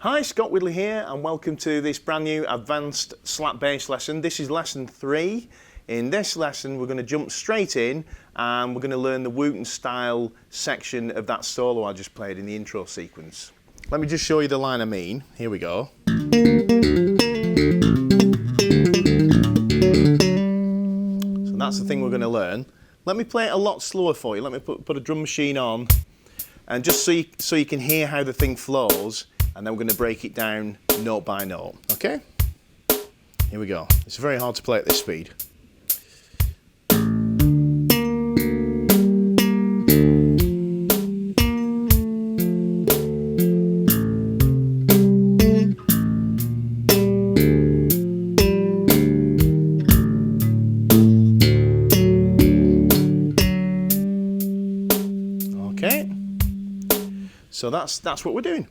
Hi, Scott Whitley here, and welcome to this brand new advanced slap bass lesson. This is lesson 3. In this lesson we're going to jump straight in and we're going to learn the Wooten style section of that solo I just played in the intro sequence. Let me just show you the line I mean. Here we go. So that's the thing we're going to learn. Let me play it a lot slower for you. Let me put a drum machine on, and just so you can hear how the thing flows, and then we're going to break it down note by note, okay? Here we go. It's very hard to play at this speed. Okay. So that's what we're doing.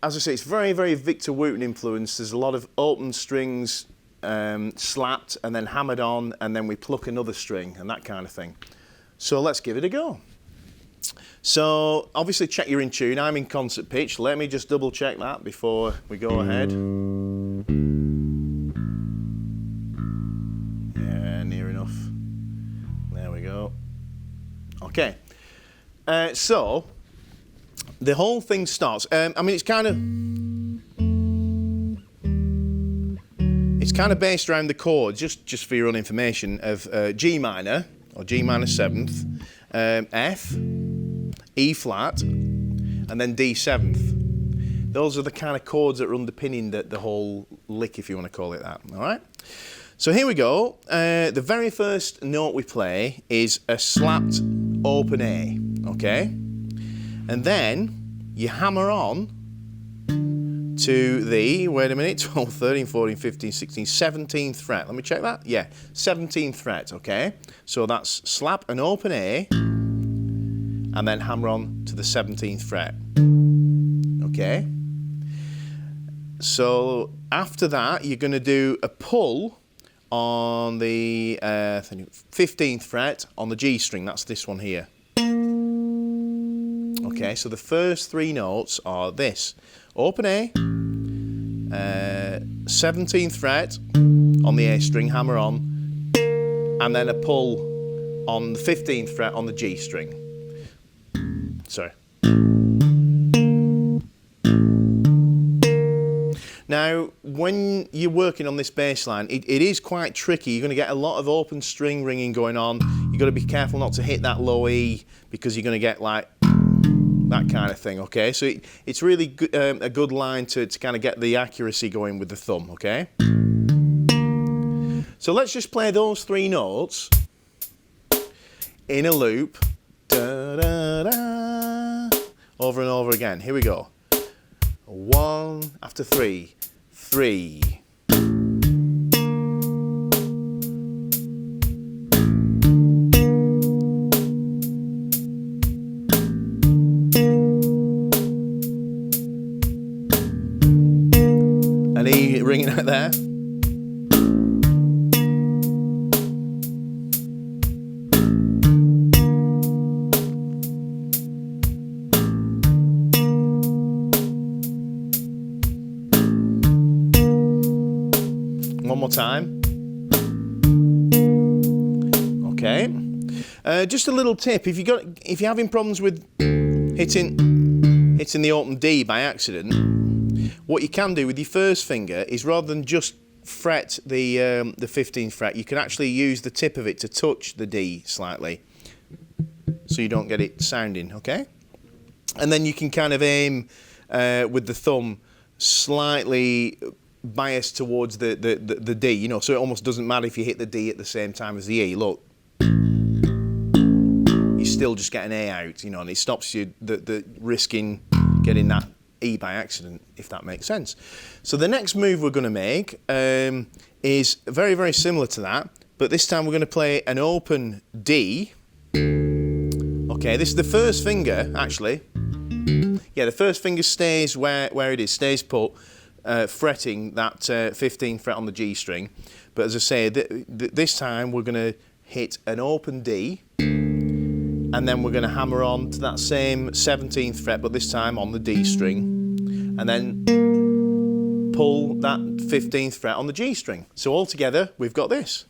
As I say, it's very, very Victor Wooten influenced. There's a lot of open strings slapped and then hammered on, and then we pluck another string and that kind of thing. So let's give it a go. So obviously check you're in tune. I'm in concert pitch. Let me just double check that before we go ahead. Yeah, near enough. There we go. Okay. So the whole thing starts, I mean, it's kind of based around the chords, just for your own information, of G minor, or G minor 7th, F, E flat, and then D 7th. Those are the kind of chords that are underpinning the whole lick, if you want to call it that, all right? So here we go. The very first note we play is a slapped open A, okay? And then you hammer on to the, wait a minute, 12, 13, 14, 15, 16, 17th fret. Let me check that. Yeah, 17th fret, okay? So that's slap an open A and then hammer on to the 17th fret, okay? So after that, you're going to do a pull on the 15th fret on the G string. That's this one here. Okay, so the first 3 notes are this: open A, 17th fret on the A string, hammer on, and then a pull on the 15th fret on the G string. Sorry. Now, when you're working on this bass line, it is quite tricky. You're going to get a lot of open string ringing going on. You've got to be careful not to hit that low E, because you're going to get like that kind of thing, okay? So it's really good, a good line to kind of get the accuracy going with the thumb, okay? So let's just play those 3 notes in a loop, da, da, da, over and over again. Here we go. 1 after 3, 3. An E ringing out there. One more time. Okay. Just a little tip: if you're having problems with hitting the open D by accident, what you can do with your first finger is, rather than just fret the 15th fret, you can actually use the tip of it to touch the D slightly, so you don't get it sounding, okay? And then you can kind of aim with the thumb slightly biased towards the D, you know, so it almost doesn't matter if you hit the D at the same time as the E. Look, you still just get an A out, you know, and it stops you the risking getting that E by accident, if that makes sense. So the next move we're going to make is very, very similar to that, but this time we're going to play an open D. Okay, this is the first finger, actually. Yeah, the first finger stays where it is, stays put, fretting that 15th fret on the G string. But as I say, this time we're going to hit an open D, and then we're going to hammer on to that same 17th fret, but this time on the D string, and then pull that 15th fret on the G string. So all together, we've got this.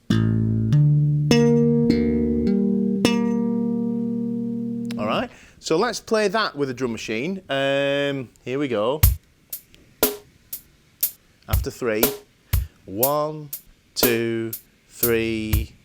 All right, so let's play that with a drum machine. Here we go. After 3, 1, 2, 3.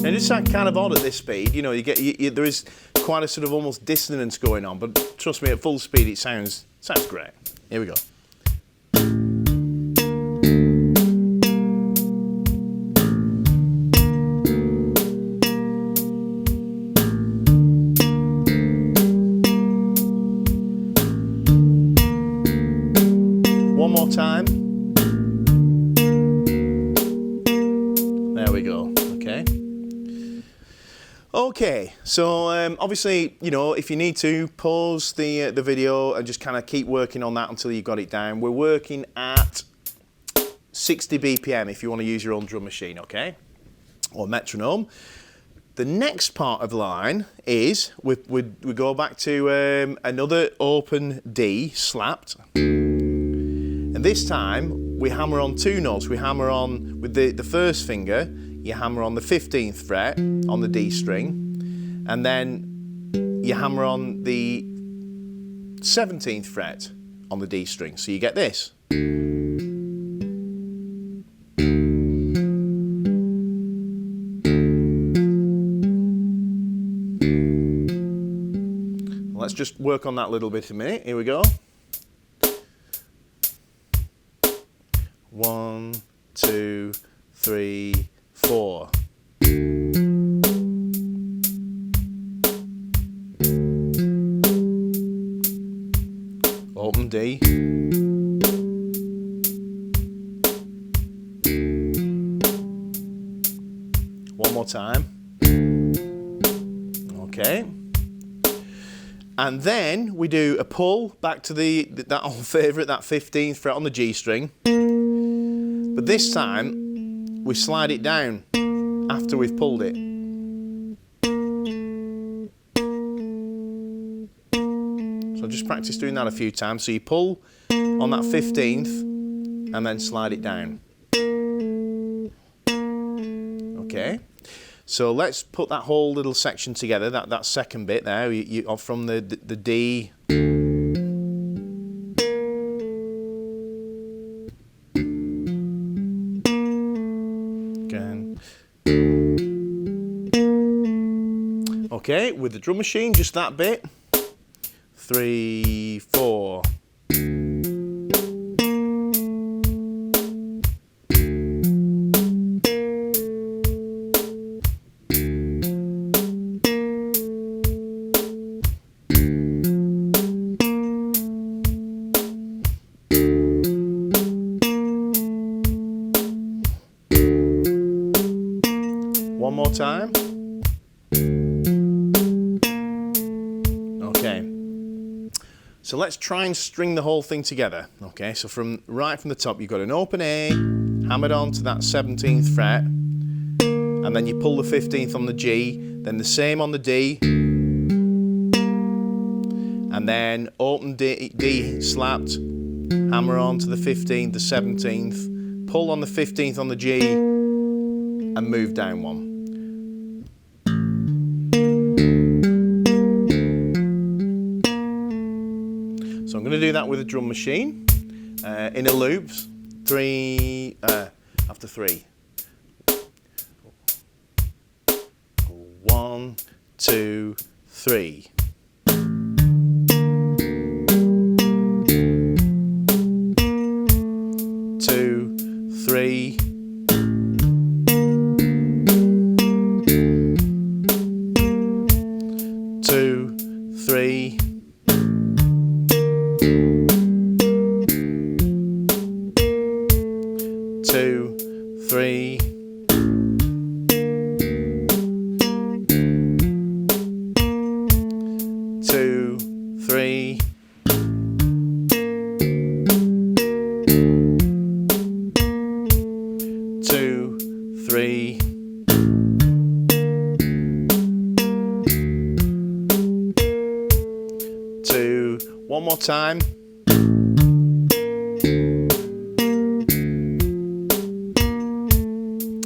And it's kind of odd at this speed, you know, there is quite a sort of almost dissonance going on, but trust me, at full speed it sounds great. Here we go. One more time. There we go. Okay. Okay, so obviously, you know, if you need to, pause the video and just kind of keep working on that until you've got it down. We're working at 60 BPM if you want to use your own drum machine, okay? Or metronome. The next part of the line is, we go back to another open D, slapped. And this time, we hammer on 2 notes. We hammer on, with the first finger, you hammer on the 15th fret on the D string, and then you hammer on the 17th fret on the D string. So you get this. Let's just work on that a little bit a minute. Here we go. 1, 2, 3, 4. Open D. One more time. Okay. And then we do a pull back to that old favourite, that 15th fret on the G string. But this time, we slide it down after we've pulled it. So just practice doing that a few times. So you pull on that 15th and then slide it down. Okay. So let's put that whole little section together, that second bit there, from the D. Okay, with the drum machine, just that bit. 3, 4. One more time. Okay, so let's try and string the whole thing together. Okay, so right from the top, you've got an open A, hammered on to that 17th fret, and then you pull the 15th on the G, then the same on the D, and then open D slapped, hammer on to the 15th, the 17th, pull on the 15th on the G, and move down one. So I'm going to do that with a drum machine in a loop. 3 after 3. 1, 2, 3. 2, 3. 2, 3. 2, 3. 2, time.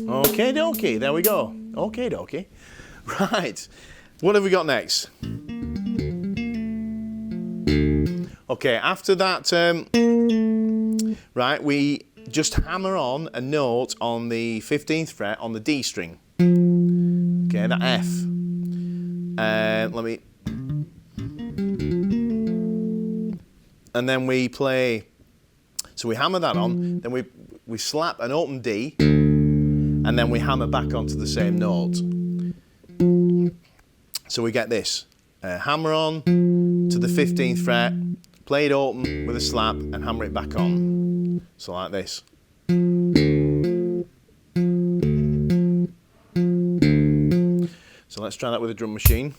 Okay, dokie, there we go. Okay, dokie. Right, what have we got next? Okay, after that, right, we just hammer on a note on the 15th fret on the D string. Okay, that F. And then we play, so we hammer that on, then we slap an open D, and then we hammer back onto the same note. So we get this, hammer on to the 15th fret, play it open with a slap, and hammer it back on. So like this. So let's try that with a drum machine.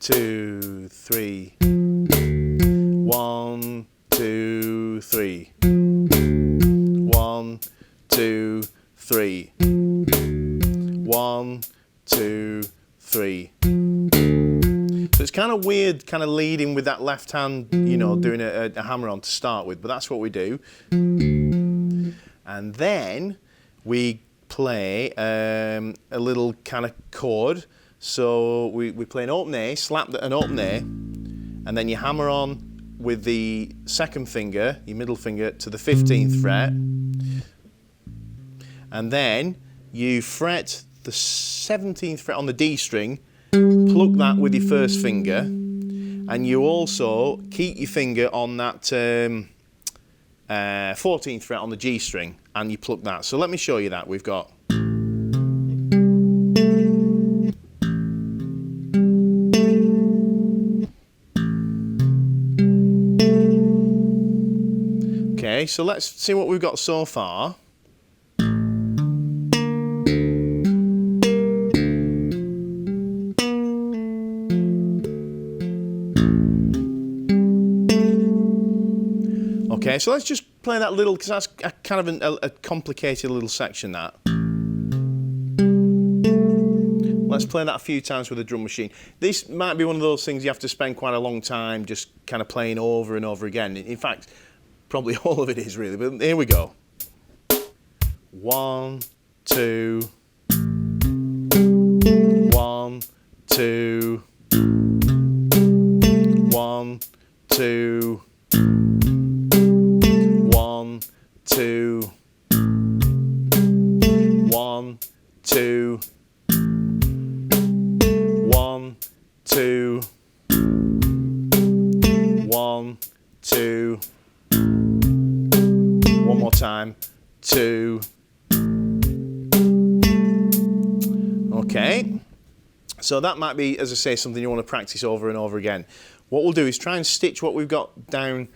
2, 3. 1, 2, 3. 1, 2, 3. 1, 2, 3. So it's kind of weird, kind of leading with that left hand, you know, doing a hammer on to start with, but that's what we do. And then we play a little kind of chord. So we play an open A, slap an open A, and then you hammer on with the second finger, your middle finger, to the 15th fret. And then you fret the 17th fret on the D string, pluck that with your first finger, and you also keep your finger on that 14th fret on the G string, and you pluck that. So let me show you that. We've got. Okay, so let's see what we've got so far. Okay, so let's just play that little, because that's kind of a complicated little section, that. Let's play that a few times with a drum machine. This might be one of those things you have to spend quite a long time just kind of playing over and over again. In fact, probably all of it is really, but here we go. 1, 2. 1, 2. 1, 2. 1, 2. 1, 2. 1, 2. 1, 2. One more time. 2. Okay. So that might be, as I say, something you want to practice over and over again. What we'll do is try and stitch what we've got down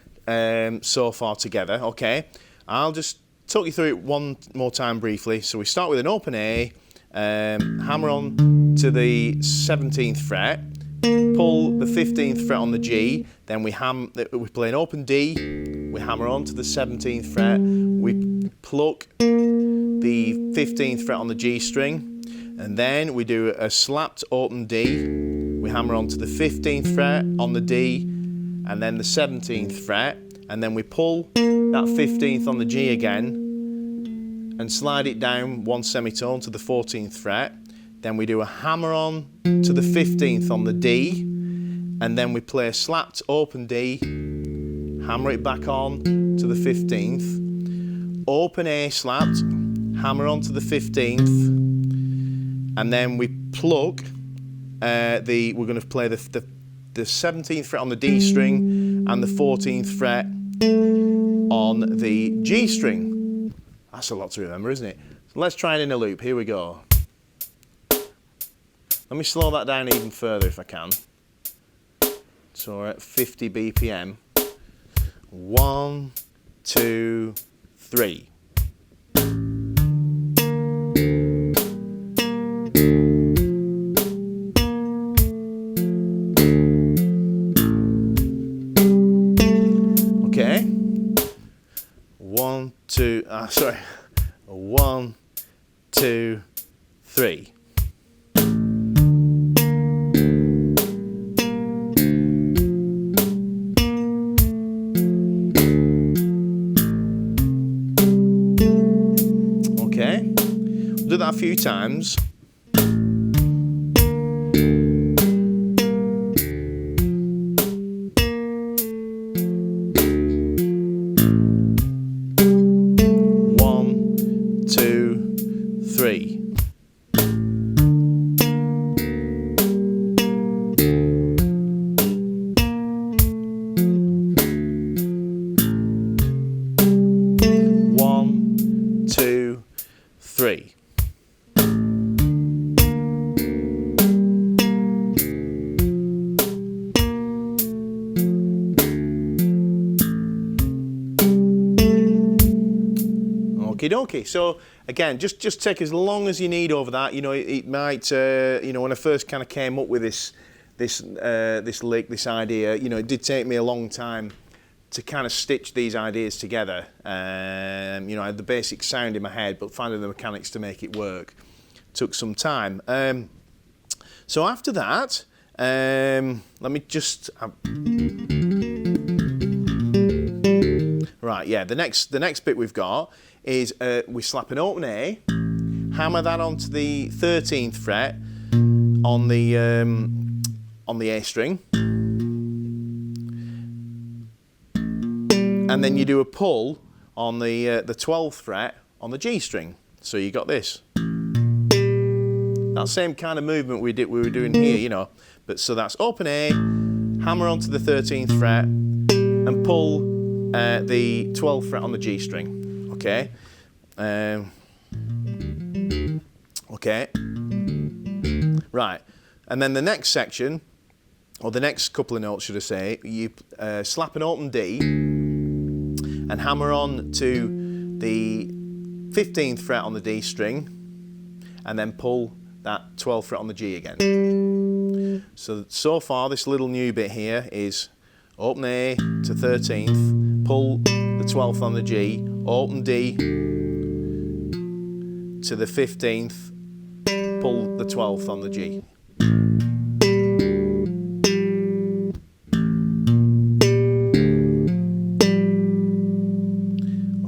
so far together. Okay. I'll just talk you through it one more time briefly. So we start with an open A, hammer on to the 17th fret, pull the 15th fret on the G, then we play an open D, we hammer on to the 17th fret, we pluck the 15th fret on the G string, and then we do a slapped open D, we hammer on to the 15th fret on the D, and then the 17th fret, and then we pull that 15th on the G again, and slide it down one semitone to the 14th fret. Then we do a hammer on to the 15th on the D, and then we play a slapped open D, hammer it back on to the 15th, open A slapped, hammer on to the 15th, and then we pluck we're going to play the 17th fret on the D string and the 14th fret on the G string. That's a lot to remember, isn't it? So let's try it in a loop. Here we go. Let me slow that down even further if I can. So we're at 50 BPM. 1, 2, 3. Okay. 1, 2, 1, 2, 3. do that a few times. Okay, so again, just take as long as you need over that. You know, it might, you know, when I first kind of came up with this lick, this idea, you know, it did take me a long time to kind of stitch these ideas together. You know, I had the basic sound in my head, but finding the mechanics to make it work took some time. So after that, let me just. Right, yeah. The next bit we've got is we slap an open A, hammer that onto the 13th fret on the A string, and then you do a pull on the 12th fret on the G string. So you got this. That same kind of movement we were doing here, you know. But so that's open A, hammer onto the 13th fret, and pull the 12th fret on the G string. Okay. Okay. Right. And then the next section, or the next couple of notes, should I say, you slap an open D and hammer on to the 15th fret on the D string, and then pull that 12th fret on the G again. So far, this little new bit here is open A to 13th, pull the 12th on the G, open D to the 15th, pull the 12th on the G.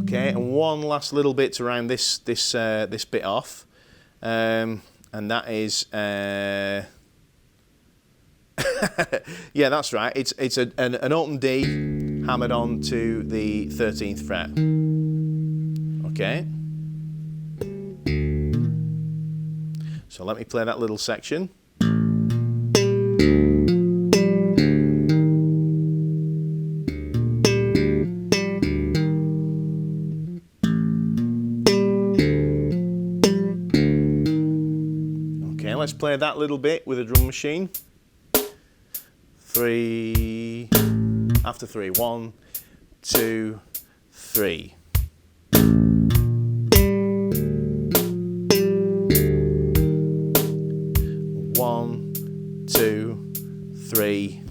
Okay, and one last little bit to round this bit off, and that is yeah, that's right. It's an open D hammered on to the 13th fret. Okay. So let me play that little section. Okay, let's play that little bit with a drum machine. 3 after 3. 1, 2, 3. One, two, three.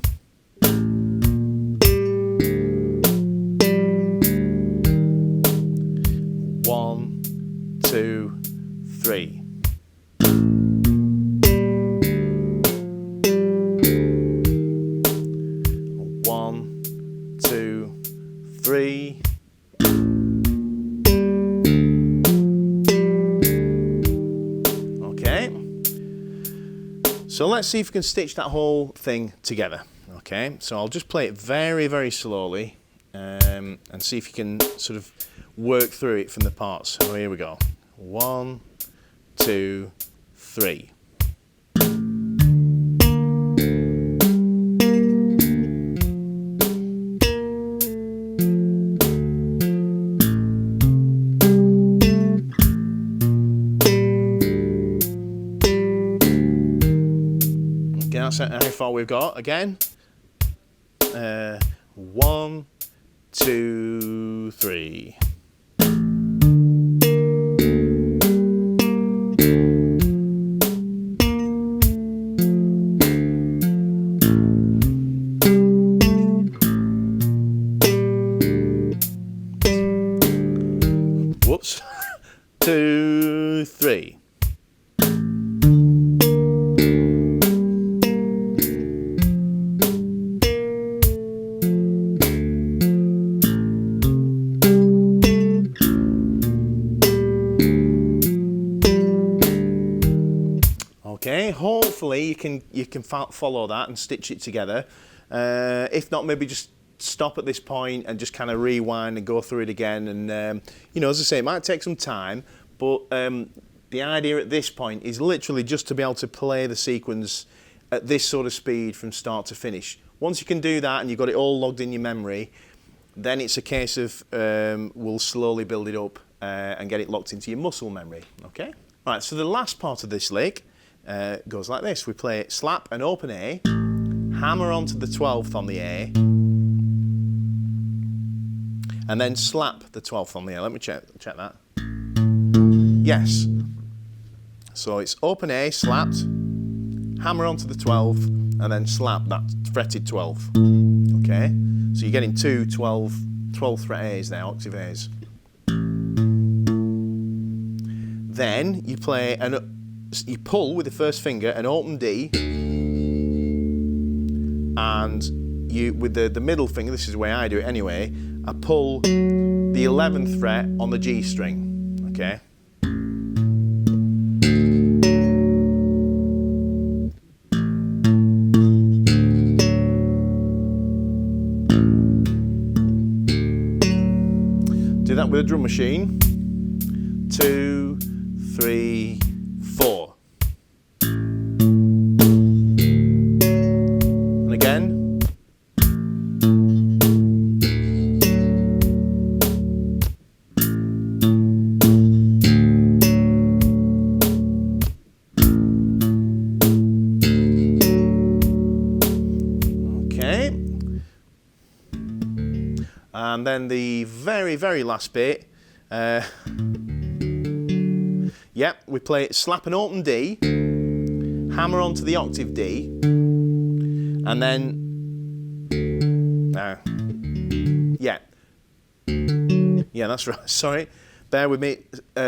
One, two, three. One, two, three. Okay. So let's see if we can stitch that whole thing together. Okay, so I'll just play it very, very slowly and see if you can sort of work through it from the parts. So here we go. 1, 2, 3. That's how far we've got. Again, 1, 2, 3. Whoops. 2, 3. roughly you can follow that and stitch it together. If not, maybe just stop at this point and just kind of rewind and go through it again. And you know, as I say, it might take some time, but the idea at this point is literally just to be able to play the sequence at this sort of speed from start to finish. Once you can do that and you've got it all logged in your memory, then it's a case of we'll slowly build it up and get it locked into your muscle memory. Okay. Right. So the last part of this lick goes like this. We play slap an open A, hammer onto the 12th on the A, and then slap the 12th on the A. Let me check that. Yes. So it's open A, slapped, hammer onto the 12th, and then slap that fretted 12th. Okay? So you're getting two 12th fret A's there, octave A's. Then you play you pull with the first finger an open D, and you with the middle finger, this is the way I do it anyway, I pull the 11th fret on the G string. Okay? That with a drum machine. 2, 3, 4. And again. Okay. And then the very, very last bit, we play slap an open D, hammer onto the octave D, and then, that's right, sorry, bear with me,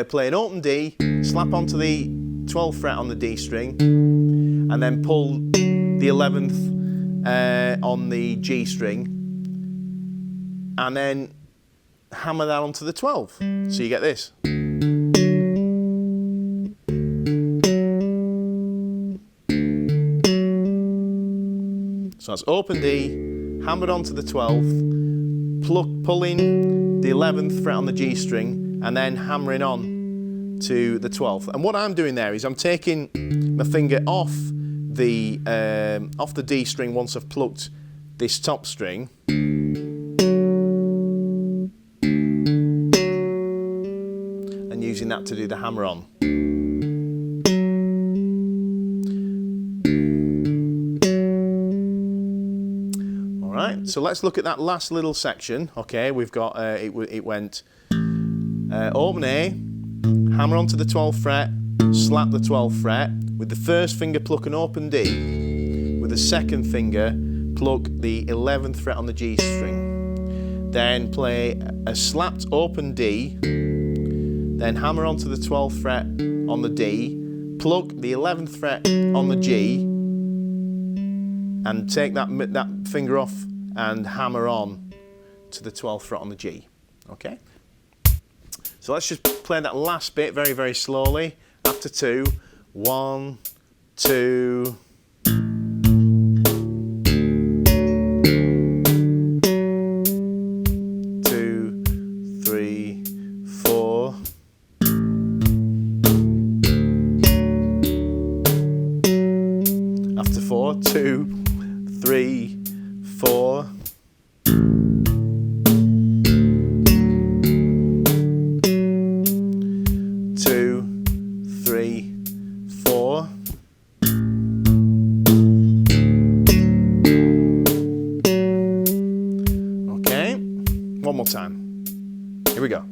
play an open D, slap onto the 12th fret on the D string, and then pull the 11th on the G string, and then hammer that onto the 12th. So you get this. So that's open D, hammered onto the 12th, pulling the 11th fret on the G string, and then hammering on to the 12th. And what I'm doing there is I'm taking my finger off the D string once I've plucked this top string, and using that to do the hammer on. All right, so let's look at that last little section. Okay, we've got it went open A, hammer onto the 12th fret, slap the 12th fret, with the first finger pluck an open D, with the second finger pluck the 11th fret on the G string, then play a slapped open D, then hammer onto the 12th fret on the D, pluck the 11th fret on the G, and take that finger off and hammer on to the 12th fret on the G. Okay? So let's just play that last bit very, very slowly. After 2, 1, 2. After 4, 2, 3, 4. Okay, one more time. Here we go.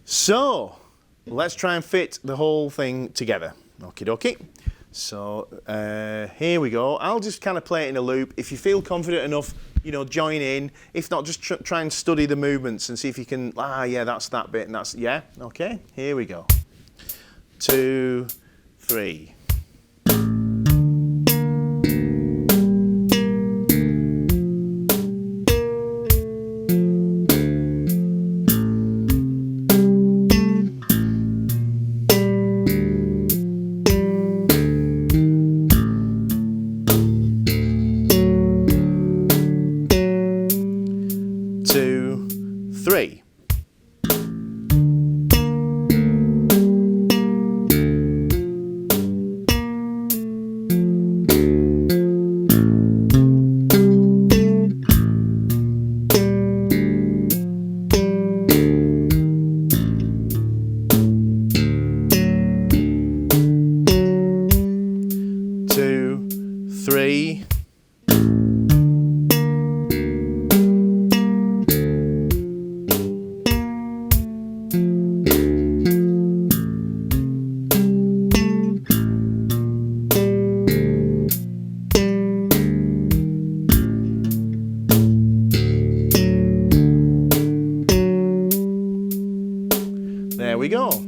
So, let's try and fit the whole thing together. Okie dokie. So, here we go. I'll just kind of play it in a loop. If you feel confident enough, you know, join in. If not, just try and study the movements and see if you can, yeah, that's that bit and that's, yeah, okay. Here we go. 2, 3. 3. There we go.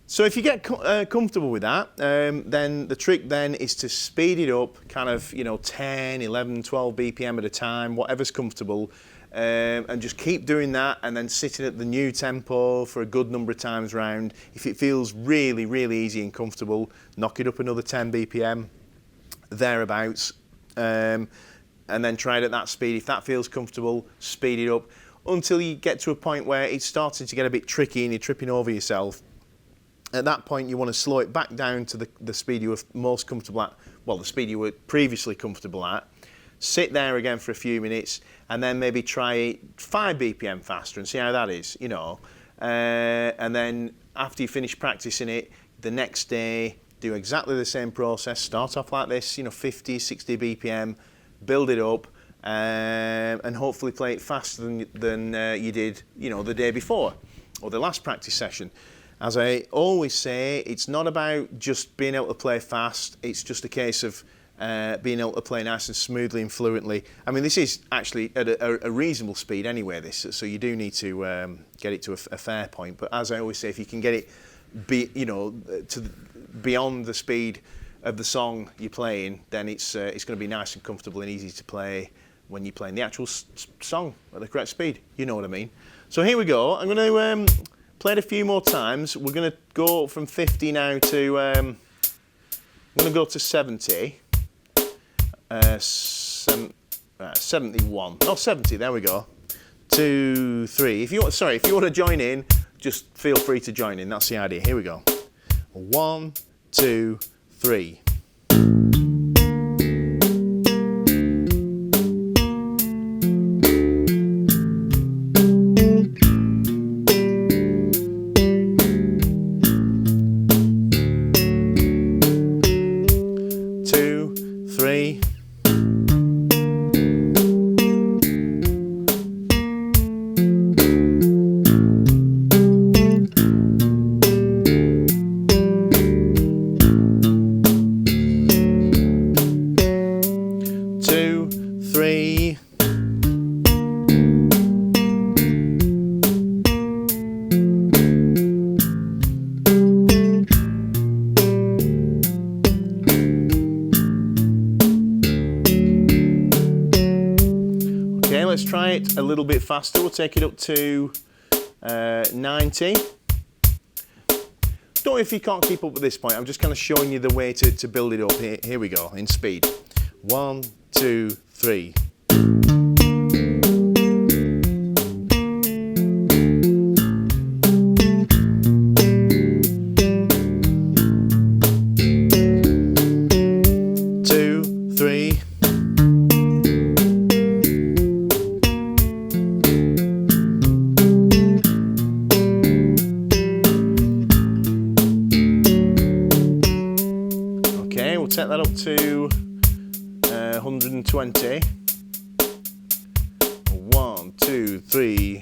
So if you get comfortable with that, then the trick then is to speed it up, kind of, 10, 11, 12 BPM at a time, whatever's comfortable, and just keep doing that, and then sitting at the new tempo for a good number of times round. If it feels really, really easy and comfortable, knock it up another 10 BPM, thereabouts, and then try it at that speed. If that feels comfortable, speed it up until you get to a point where it's starting to get a bit tricky and you're tripping over yourself. At that point, you want to slow it back down to the speed you were most comfortable at, well, the speed you were previously comfortable at. Sit there again for a few minutes, and then maybe try 5 BPM faster and see how that is, And then after you finish practicing it, the next day, do exactly the same process. Start off like this, 50, 60 BPM, build it up, and hopefully play it faster than you did, the day before or the last practice session. As I always say, it's not about just being able to play fast. It's just a case of being able to play nice and smoothly and fluently. I mean, this is actually at a reasonable speed anyway, so you do need to get it to a fair point. But as I always say, if you can get it beyond the speed of the song you're playing, then it's going to be nice and comfortable and easy to play when you're playing the actual song at the correct speed. You know what I mean. So here we go. I'm going to play it a few more times. We're going to go from 50 now to, I'm going to go to 70. 71. Oh, 70, there we go. 2, 3. If you want to join in, just feel free to join in. That's the idea. Here we go. 1, 2, 3. 3. Let's try it a little bit faster. We'll take it up to 90. Don't know if you can't keep up at this point. I'm just kind of showing you the way to build it up. Here we go, in speed. 1, 2, 3. 2, 3. Set that up to 120. 1, 2, 3.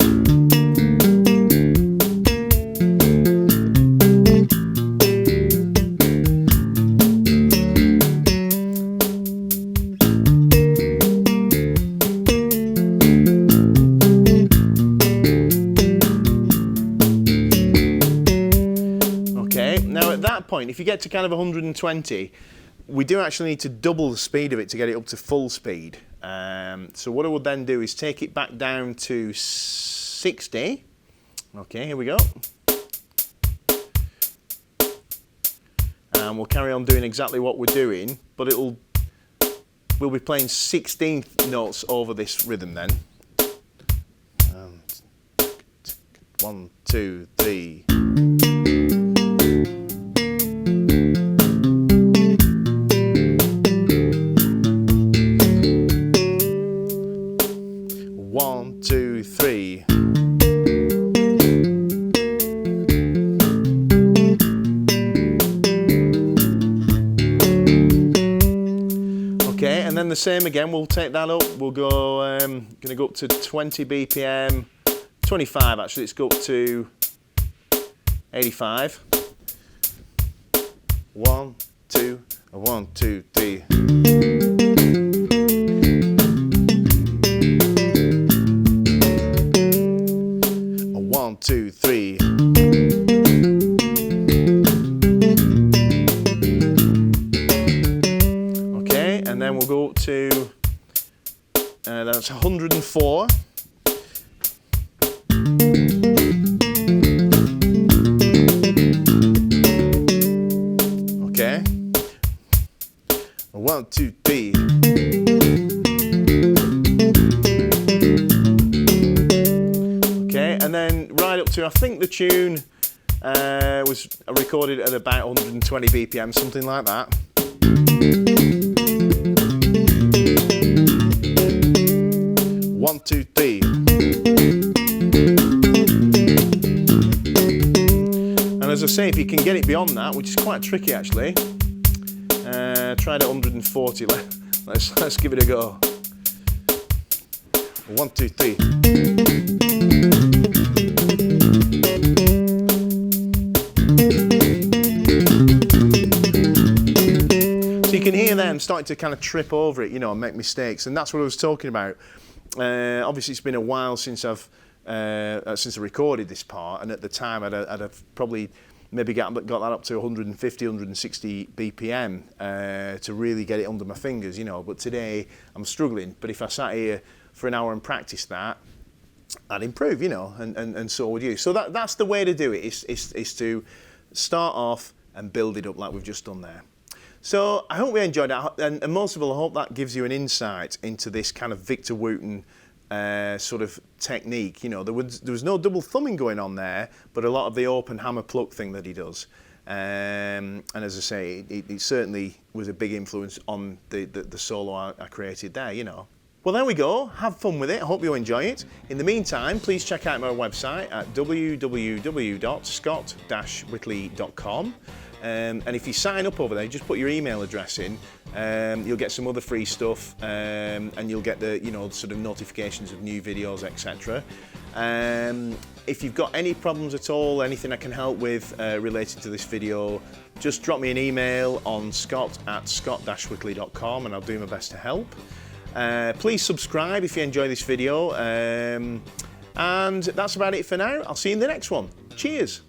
Okay, now at that point, if you get to kind of 120, we do actually need to double the speed of it to get it up to full speed. So what I would then do is take it back down to 60. Okay, here we go. And we'll carry on doing exactly what we're doing, but we'll be playing 16th notes over this rhythm then. 1, 2, 3. the same again, we'll take that up. We'll go, gonna go up to 20 BPM, 25 actually, let's go up to 85. 1, 2, 1, 2, 3. A 1, 2, 3. Okay, and then we'll go up to that's 104. Okay. 1, 2, 3. Okay, and then right up to, I think the tune was recorded at about 120 BPM, something like that. One, two, three. And as I say, if you can get it beyond that, which is quite tricky actually, try it at 140. Let's give it a go. 1, 2, 3. So you can hear them starting to kind of trip over it, you know, and make mistakes, and that's what I was talking about. Obviously, it's been a while since I recorded this part, and at the time I'd have probably maybe got that up to 150, 160 BPM to really get it under my fingers, you know. But today I'm struggling. But if I sat here for an hour and practiced that, I'd improve, you know, and so would you. So that's the way to do it. Is to start off and build it up like we've just done there. So I hope we enjoyed that, and most of all, I hope that gives you an insight into this kind of Victor Wooten sort of technique. You know, there was no double thumbing going on there, but a lot of the open hammer pluck thing that he does. And as I say, it certainly was a big influence on the solo I created there, you know. Well, there we go. Have fun with it. I hope you enjoy it. In the meantime, please check out my website at www.scott-whitley.com. And if you sign up over there, just put your email address in. You'll get some other free stuff, and you'll get the, you know, sort of notifications of new videos, etc. If you've got any problems at all, anything I can help with related to this video, just drop me an email on scott@scott-whitley.com, and I'll do my best to help. Please subscribe if you enjoy this video, and that's about it for now. I'll see you in the next one. Cheers.